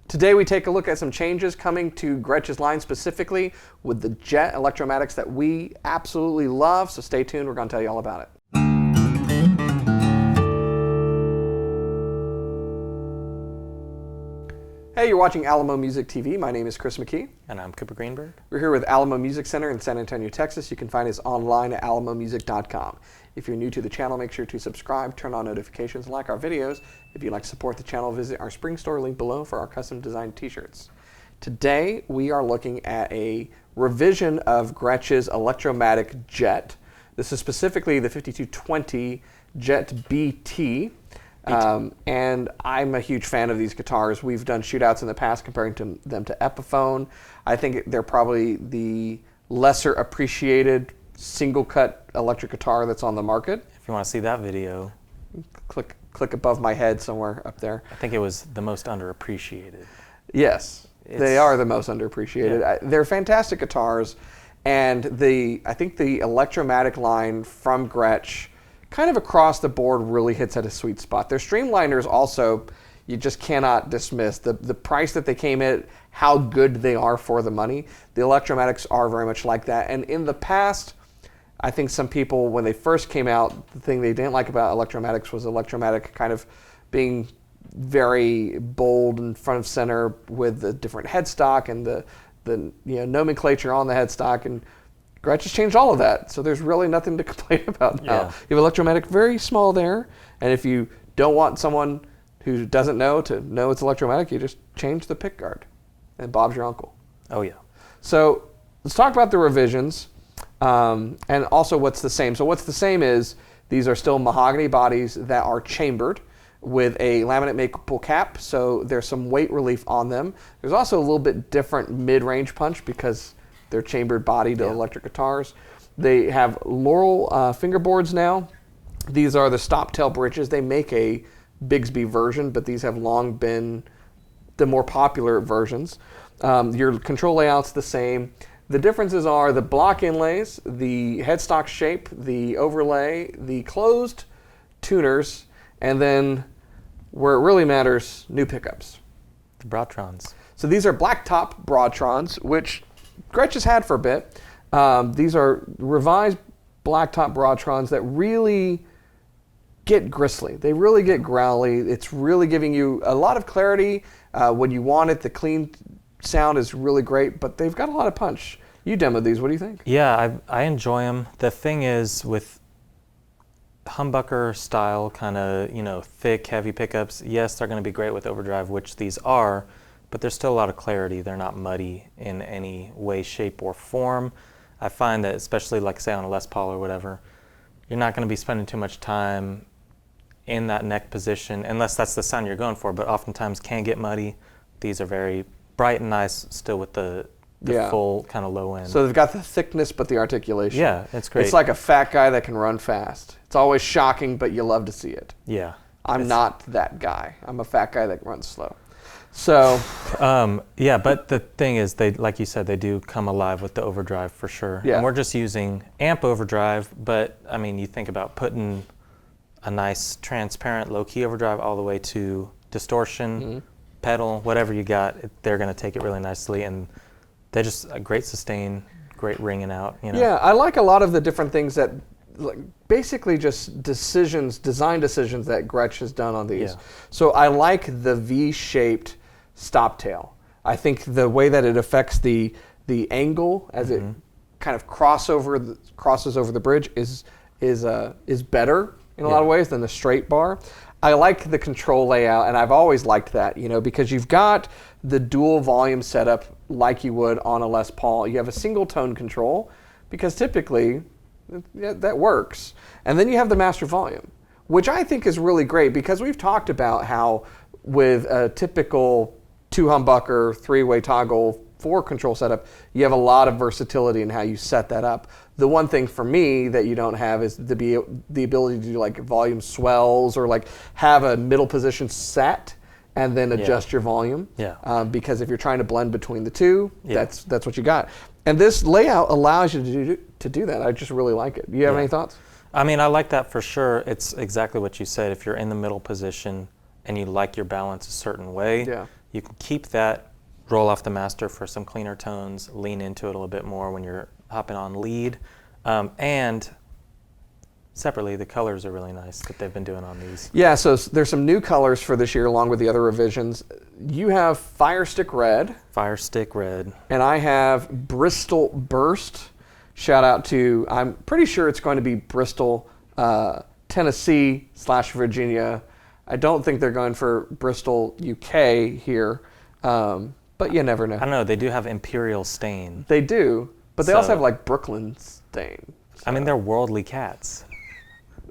Today we take a look at some changes coming to Gretsch's line specifically with the Jet Electromatics that we absolutely love, so stay tuned, we're going to tell you all about it. Hey, you're watching Alamo Music TV. My name is Chris McKee. And I'm Cooper Greenberg. We're here with Alamo Music Center in San Antonio, Texas. You can find us online at alamomusic.com. If you're new to the channel, make sure to subscribe, turn on notifications, and like our videos. If you'd like to support the channel, visit our spring store link below for our custom designed t-shirts. Today, we are looking at a revision of Gretsch's Electromatic Jet. This is specifically the 5220 Jet BT. And I'm a huge fan of these guitars. We've done shootouts in the past comparing them to Epiphone. I think they're probably the lesser appreciated single cut electric guitar that's on the market. If you want to see that video, click above my head somewhere up there. I think it was the most underappreciated. Yes, they are the most underappreciated. Yeah. They're fantastic guitars, and I think the Electromatic line from Gretsch kind of across the board really hits at a sweet spot. Their streamliners also, you just cannot dismiss. The price that they came at, how good they are for the money. The Electromatics are very much like that. And in the past, I think some people, when they first came out, the thing they didn't like about Electromatics was Electromatic kind of being very bold and front of center with the different headstock and the nomenclature on the headstock. And Gretsch has changed all of that, so there's really nothing to complain about now. Yeah. You have Electromatic very small there, and if you don't want someone who doesn't know to know it's Electromatic, you just change the pick guard, and Bob's your uncle. Oh yeah. So let's talk about the revisions, and also what's the same. So what's the same is these are still mahogany bodies that are chambered with a laminate maple cap, so there's some weight relief on them. There's also a little bit different mid-range punch because they're chambered bodied electric guitars. They have Laurel fingerboards now. These are the stop tail bridges. They make a Bigsby version, but these have long been the more popular versions. Your control layout's the same. The differences are the block inlays, the headstock shape, the overlay, the closed tuners, and then where it really matters, new pickups. The Broadtrons. So these are blacktop Broadtrons, which Gretsch has had for a bit. These are revised blacktop Broadtrons that really get gristly. They really get growly. It's really giving you a lot of clarity when you want it. The clean sound is really great, but they've got a lot of punch. You demoed these. What do you think? Yeah, I enjoy them. The thing is with humbucker style kind of, thick, heavy pickups, yes, they're going to be great with overdrive, which these are, but there's still a lot of clarity. They're not muddy in any way, shape, or form. I find that, especially like say on a Les Paul or whatever, you're not going to be spending too much time in that neck position, unless that's the sound you're going for, but oftentimes can get muddy. These are very bright and nice, still with the full kind of low end. So they've got the thickness, but the articulation. Yeah, it's great. It's like a fat guy that can run fast. It's always shocking, but you love to see it. Yeah. I'm not that guy. I'm a fat guy that runs slow. So, yeah, but the thing is, they, like you said, they do come alive with the overdrive for sure. Yeah. And we're just using amp overdrive, but I mean, you think about putting a nice transparent low-key overdrive all the way to distortion, pedal, whatever you got, they're going to take it really nicely, and they're just a great sustain, great ringing out. Yeah, I like a lot of the different things that, basically just design decisions that Gretsch has done on these. Yeah. So I like the V-shaped stop tail. I think the way that it affects the angle as it kind of crosses over the bridge is better in a lot of ways than the straight bar. I like the control layout, and I've always liked that, because you've got the dual volume setup like you would on a Les Paul. You have a single tone control because typically that works. And then you have the master volume, which I think is really great because we've talked about how with a typical 2-humbucker, 3-way toggle, 4-control setup, you have a lot of versatility in how you set that up. The one thing for me that you don't have is the ability to do like volume swells or like have a middle position set and then adjust your volume. Yeah. Because if you're trying to blend between the two, that's what you got. And this layout allows you to do that. I just really like it. Do you have any thoughts? I mean, I like that for sure. It's exactly what you said. If you're in the middle position and you like your balance a certain way, You can keep that, roll off the master for some cleaner tones, lean into it a little bit more when you're hopping on lead. And separately, the colors are really nice that they've been doing on these. Yeah, so there's some new colors for this year along with the other revisions. You have Fire Stick Red. Fire Stick Red. And I have Bristol Burst. Shout out to, I'm pretty sure it's going to be Bristol, Tennessee / Virginia. I don't think they're going for Bristol, UK here, but you never know. I don't know, they do have Imperial Stain. They do, but they So- also have like Brooklyn Stain. I mean, they're worldly cats.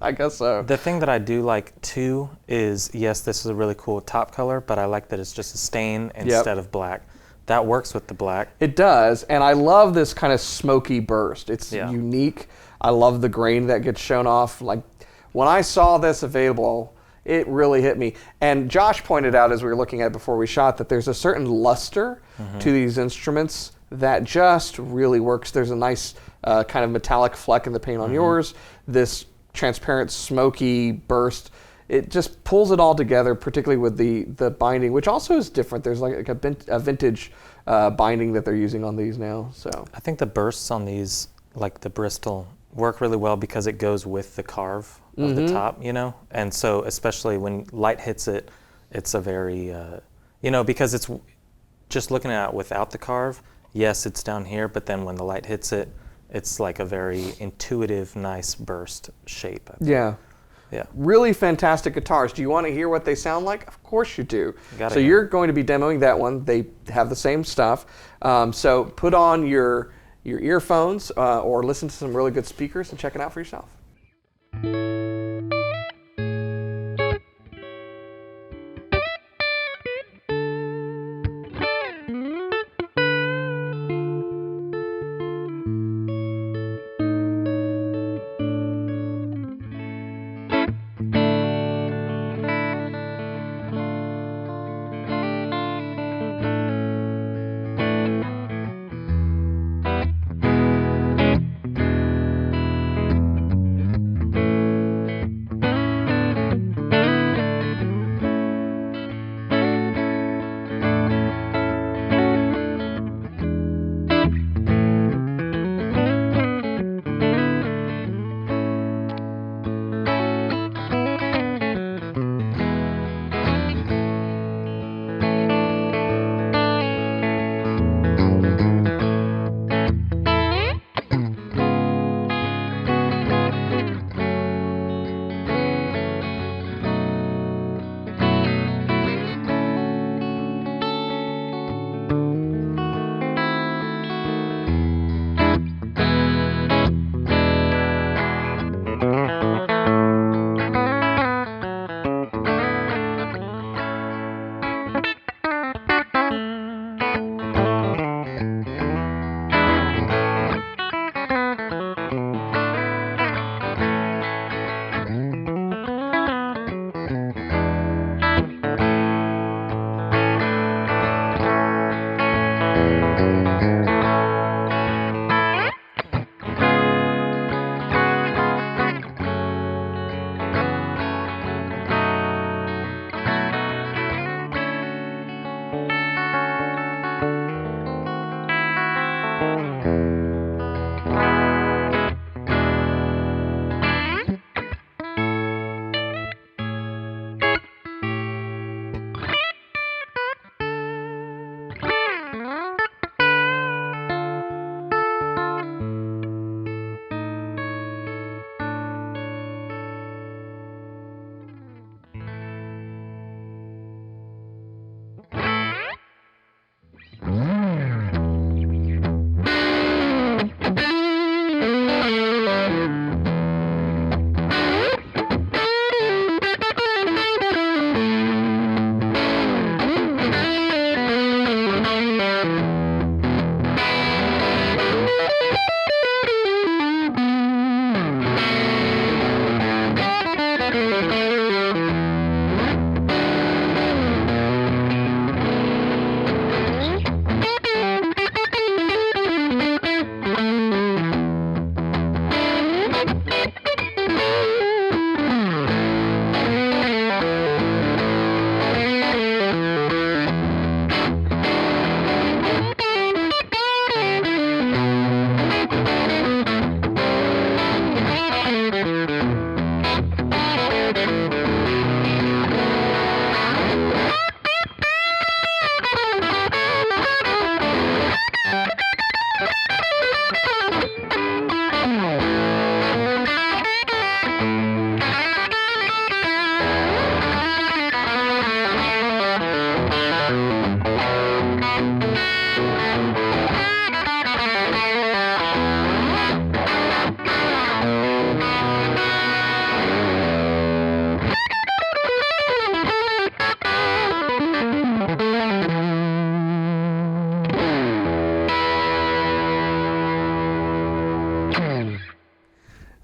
I guess so. The thing that I do like too is, yes, this is a really cool top color, but I like that it's just a stain instead of black. That works with the black. It does, and I love this kind of smoky burst. It's Yeah. unique. I love the grain that gets shown off. Like when I saw this available, it really hit me. And Josh pointed out as we were looking at it before we shot that there's a certain luster to these instruments that just really works. There's a nice kind of metallic fleck in the paint on yours. This transparent smoky burst. It just pulls it all together, particularly with the binding, which also is different. There's like a vintage binding that they're using on these now. So I think the bursts on these, like the Bristol, work really well because it goes with the carve of the top, you know? And so especially when light hits it, it's a very, you know, because it's just looking at it without the carve, yes, it's down here, but then when the light hits it, it's like a very intuitive, nice burst shape. yeah. Yeah. Really fantastic guitars. Do you want to hear what they sound like? Of course you do. Gotta So hear you're going to be demoing that one. They have the same stuff. So put on your earphones or listen to some really good speakers and check it out for yourself.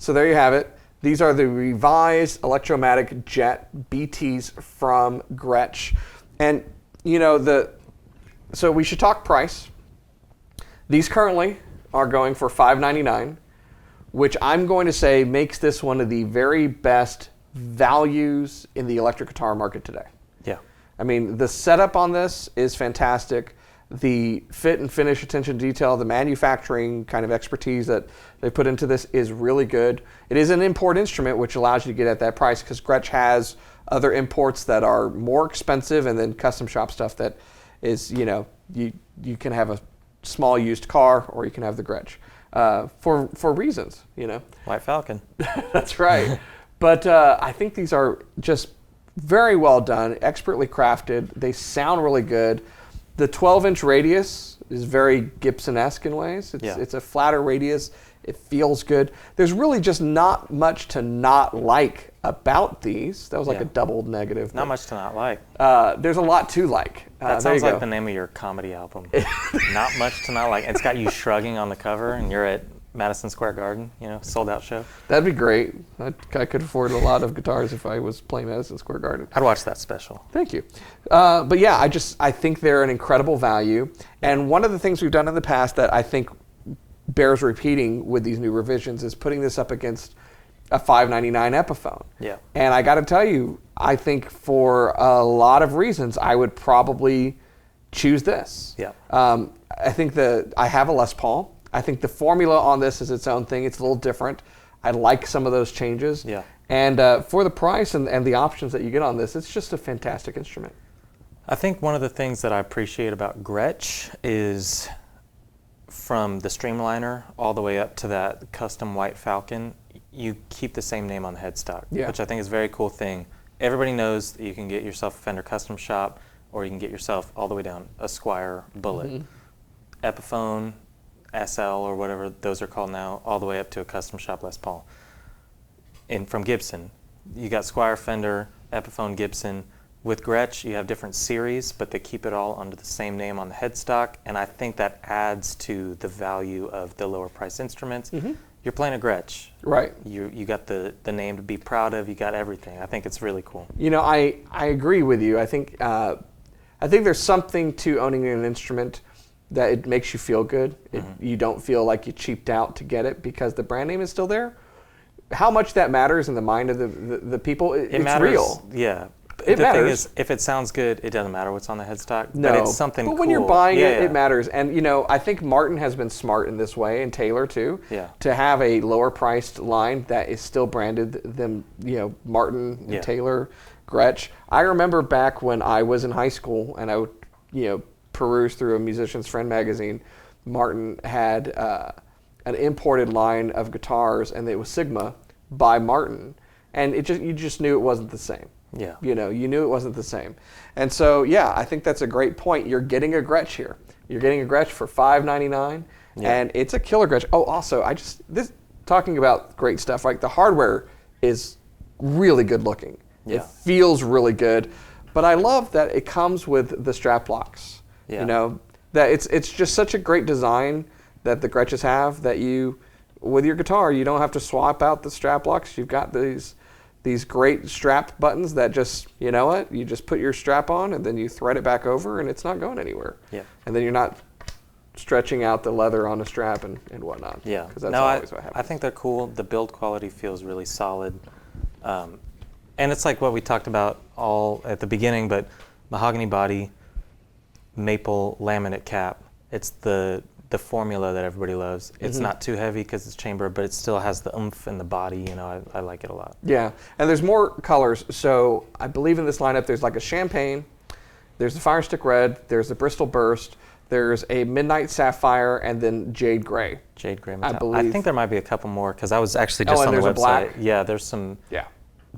So there you have it. These are the revised Electromatic Jet BTs from Gretsch. And, you know, so we should talk price. These currently are going for $599, which I'm going to say makes this one of the very best values in the electric guitar market today. Yeah. I mean, the setup on this is fantastic. The fit and finish, attention to detail, the manufacturing kind of expertise that they put into this is really good. It is an import instrument, which allows you to get at that price because Gretsch has other imports that are more expensive, and then custom shop stuff that is, you know, you can have a small used car or you can have the Gretsch for reasons, you know. White Falcon. That's right. But I think these are just very well done, expertly crafted. They sound really good. The 12-inch radius is very Gibson-esque in ways. It's a flatter radius. It feels good. There's really just not much to not like about these. That was like a double negative. Not much to not like. There's a lot to like. That sounds like the name of your comedy album. Not much to not like. It's got you shrugging on the cover, and you're at Madison Square Garden, you know, sold out show. That'd be great. I could afford a lot of guitars if I was playing Madison Square Garden. I'd watch that special. Thank you. But yeah, I think they're an incredible value. And one of the things we've done in the past that I think bears repeating with these new revisions is putting this up against a $599 Epiphone. Yeah. And I got to tell you, I think for a lot of reasons, I would probably choose this. Yeah. I think I have a Les Paul. I think the formula on this is its own thing. It's a little different. I like some of those changes. Yeah. And for the price and the options that you get on this, it's just a fantastic instrument. I think one of the things that I appreciate about Gretsch is from the Streamliner all the way up to that custom White Falcon, you keep the same name on the headstock, which I think is a very cool thing. Everybody knows that you can get yourself a Fender Custom Shop, or you can get yourself all the way down a Squier Bullet. Epiphone, SL, or whatever those are called now, all the way up to a custom shop Les Paul. And from Gibson, you got Squier, Fender, Epiphone, Gibson. With Gretsch, you have different series, but they keep it all under the same name on the headstock, and I think that adds to the value of the lower price instruments. You're playing a Gretsch. Right. You got the name to be proud of, you got everything. I think it's really cool. You know, I agree with you. I think there's something to owning an instrument that it makes you feel good. You don't feel like you cheaped out to get it because the brand name is still there. How much that matters in the mind of the people, it's matters, real. Yeah. It the matters. thing is, if it sounds good, it doesn't matter what's on the headstock. No, but it's something cool. But when you're buying it matters. And, you know, I think Martin has been smart in this way, and Taylor too, to have a lower priced line that is still branded them, you know, Martin and Taylor, Gretsch. I remember back when I was in high school and I would, you know, peruse through a Musician's Friend magazine, Martin had an imported line of guitars, and it was Sigma by Martin, and you just knew it wasn't the same. Yeah. You know, you knew it wasn't the same. And so, yeah, I think that's a great point. You're getting a Gretsch here. You're getting a Gretsch for $599, and it's a killer Gretsch. Oh, also, talking about great stuff, like the hardware is really good looking. Yeah. It feels really good, but I love that it comes with the strap locks. Yeah. You know, that it's just such a great design that the Gretches have that with your guitar, you don't have to swap out the strap locks. You've got these great strap buttons that just, you know what, you just put your strap on and then you thread it back over and it's not going anywhere. Yeah. And then you're not stretching out the leather on the strap and whatnot. Yeah. Because that's always what happens. I think they're cool. The build quality feels really solid. And it's like what we talked about all at the beginning, but mahogany body, maple laminate cap. It's the formula that everybody loves. It's not too heavy because it's chamber, but it still has the oomph in the body. You know, I like it a lot. Yeah, and there's more colors. So I believe in this lineup, there's like a champagne, there's the Fire Stick Red, there's the Bristol Burst, there's a Midnight Sapphire, and then Jade Gray. Jade Gray. I believe. I think there might be a couple more because I was actually just on the there's website. a black. Yeah, there's some. Yeah.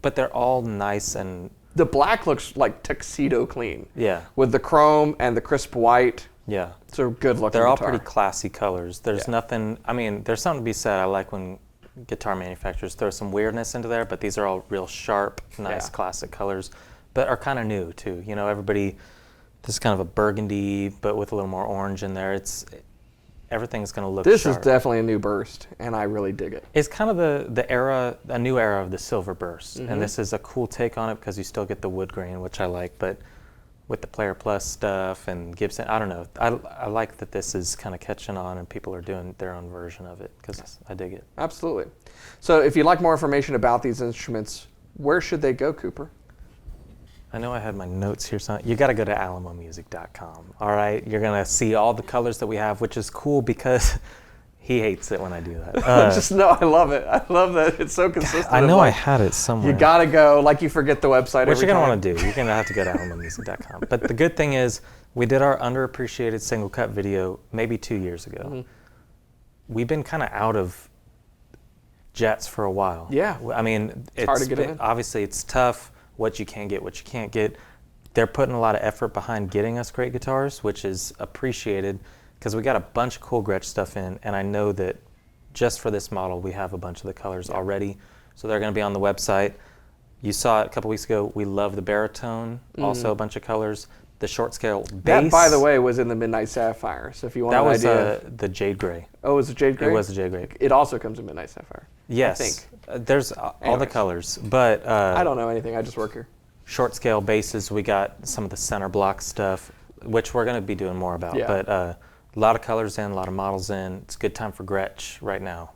But they're all nice and. The black looks like tuxedo clean. Yeah. With the chrome and the crisp white. Yeah. It's a good looking They're all guitar. pretty classy colors. There's nothing, I mean, there's something to be said. I like when guitar manufacturers throw some weirdness into there, but these are all real sharp, nice classic colors, but are kind of new too. You know, this is kind of a burgundy, but with a little more orange in there. everything's going to look This sharp. is definitely a new burst, and I really dig it. It's kind of a new era of the silver burst, and this is a cool take on it because you still get the wood grain, which I like, but with the Player Plus stuff and Gibson, I don't know. I like that this is kind of catching on and people are doing their own version of it because I dig it. Absolutely. So if you'd like more information about these instruments, where should they go, Cooper? I know I had my notes here. So you got to go to alamomusic.com. All right, you're gonna see all the colors that we have, which is cool because he hates it when I do that. Just no, I love it. I love that it's so consistent. I know I had it somewhere. You gotta go, like you forget the website. What you're gonna want to do? You're gonna have to go to alamomusic.com. But the good thing is, we did our underappreciated single cut video maybe 2 years ago. We've been kind of out of Jets for a while. Yeah. I mean, it's hard to get them in. Obviously it's tough. What you can get, what you can't get. They're putting a lot of effort behind getting us great guitars, which is appreciated because we got a bunch of cool Gretsch stuff in, and I know that just for this model we have a bunch of the colors already, so they're going to be on the website. You saw it a couple weeks ago. We love the baritone, also a bunch of colors. The short scale bass. That, by the way, was in the Midnight Sapphire. So if you want an idea, that was the jade gray. Oh, was it jade gray? It was the jade gray. It also comes in Midnight Sapphire. Yes, I think. There's all the Anyways. colors, but I don't know anything. I just work here. short scale basses, we got some of the center block stuff, which we're going to be doing more about. Yeah. But a lot of colors in, a lot of models in. It's a good time for Gretsch right now.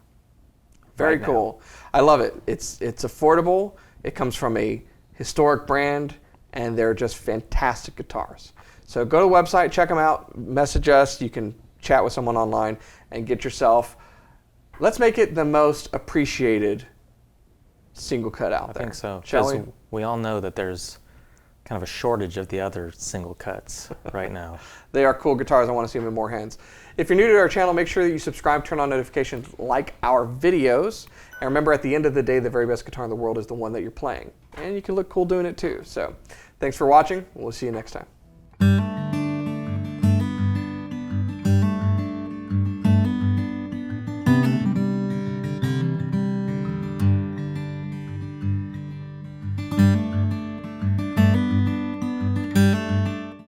Very Right cool. I love it. It's affordable. It comes from a historic brand, and they're just fantastic guitars. So go to the website, check them out, message us. You can chat with someone online and get yourself. Let's make it the most appreciated single cut out there. I think so. Shall we? Because we all know that there's kind of a shortage of the other single cuts right now. They are cool guitars. I want to see them in more hands. If you're new to our channel, make sure that you subscribe, turn on notifications, like our videos. And remember, at the end of the day, the very best guitar in the world is the one that you're playing. And you can look cool doing it too. So thanks for watching. We'll see you next time.